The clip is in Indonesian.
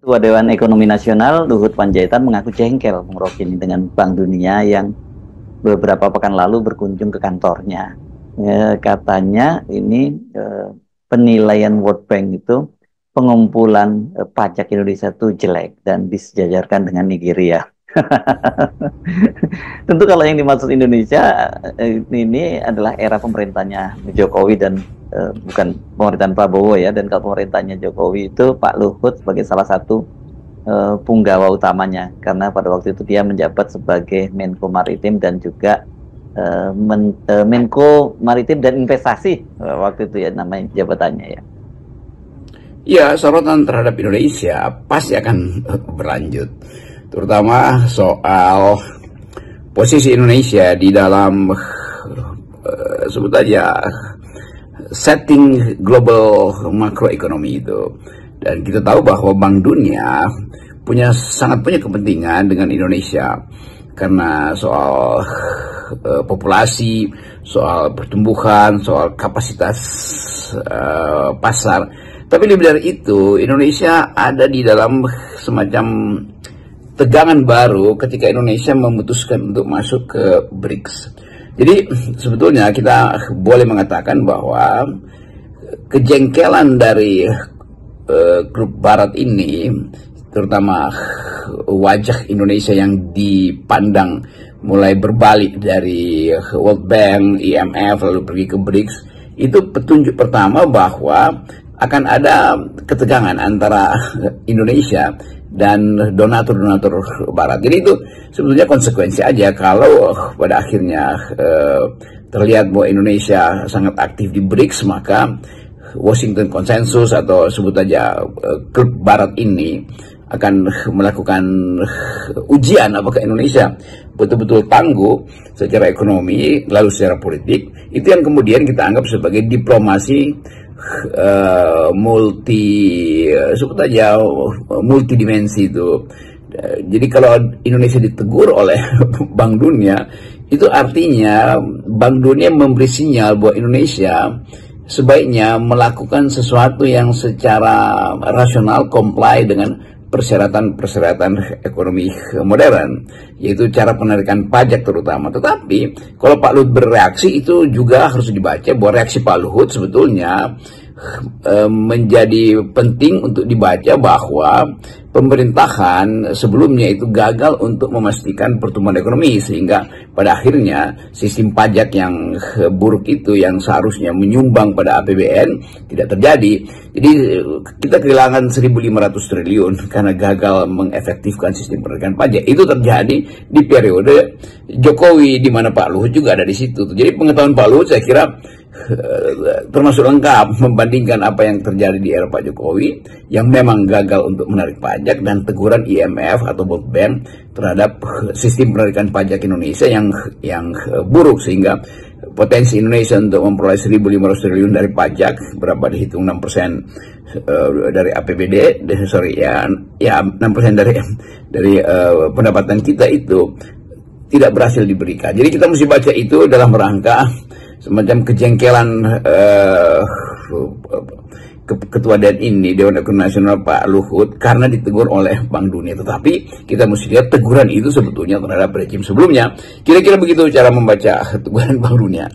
Ketua Dewan Ekonomi Nasional Luhut Panjaitan mengaku jengkel Bung Rocky ini dengan Bank Dunia yang beberapa pekan lalu berkunjung ke kantornya. Katanya ini penilaian World Bank itu pengumpulan pajak Indonesia itu jelek dan disejajarkan dengan Nigeria. Tentu kalau yang dimaksud Indonesia ini adalah era pemerintahnya Jokowi dan bukan pemerintahan Prabowo ya, dan kalau pemerintahnya Jokowi itu Pak Luhut sebagai salah satu punggawa utamanya, karena pada waktu itu dia menjabat sebagai Menko Maritim dan juga Menko Maritim dan Investasi waktu itu ya namanya jabatannya ya. Ya, sorotan terhadap Indonesia pasti akan berlanjut, terutama soal posisi Indonesia di dalam sebut aja setting global makroekonomi itu. Dan kita tahu bahwa Bank Dunia sangat punya kepentingan dengan Indonesia karena soal populasi, soal pertumbuhan, soal kapasitas pasar. Tapi lebih dari itu, Indonesia ada di dalam semacam tegangan baru ketika Indonesia memutuskan untuk masuk ke BRICS. Jadi sebetulnya kita boleh mengatakan bahwa kejengkelan dari grup Barat ini, terutama wajah Indonesia yang dipandang mulai berbalik dari World Bank, IMF, lalu pergi ke BRICS, itu petunjuk pertama bahwa akan ada ketegangan antara Indonesia dan donatur-donatur Barat. Jadi itu sebetulnya konsekuensi aja kalau pada akhirnya terlihat bahwa Indonesia sangat aktif di BRICS, maka Washington Consensus atau sebut aja klub Barat ini akan melakukan ujian apakah Indonesia betul-betul tangguh secara ekonomi lalu secara politik. Itu yang kemudian kita anggap sebagai diplomasi multidimensi itu. Jadi kalau Indonesia ditegur oleh Bank Dunia, itu artinya Bank Dunia memberi sinyal bahwa Indonesia sebaiknya melakukan sesuatu yang secara rasional comply dengan persyaratan ekonomi modern, yaitu cara penarikan pajak terutama. Tetapi kalau Pak Luhut bereaksi, itu juga harus dibaca bahwa reaksi Pak Luhut sebetulnya menjadi penting untuk dibaca bahwa pemerintahan sebelumnya itu gagal untuk memastikan pertumbuhan ekonomi, sehingga pada akhirnya sistem pajak yang buruk itu yang seharusnya menyumbang pada APBN tidak terjadi. Jadi kita kehilangan 1.500 triliun karena gagal mengefektifkan sistem penarikan pajak. Itu terjadi di periode Jokowi, di mana Pak Luhut juga ada di situ. Jadi pengetahuan Pak Luhut saya kira termasuk lengkap membandingkan apa yang terjadi di era Pak Jokowi yang memang gagal untuk menarik pajak, dan teguran IMF atau World Bank terhadap sistem penarikan pajak Indonesia yang buruk, sehingga potensi Indonesia untuk memperoleh 1.500 triliun dari pajak, berapa dihitung 6% dari APBD, 6% dari pendapatan kita itu tidak berhasil diberikan. Jadi kita mesti baca itu dalam rangka semacam kejengkelan Ketua Dewan Ekonomi Nasional Pak Luhut karena ditegur oleh Bank Dunia. Tetapi kita mesti lihat teguran itu sebetulnya terhadap rejim sebelumnya. Kira-kira begitu cara membaca teguran Bank Dunia.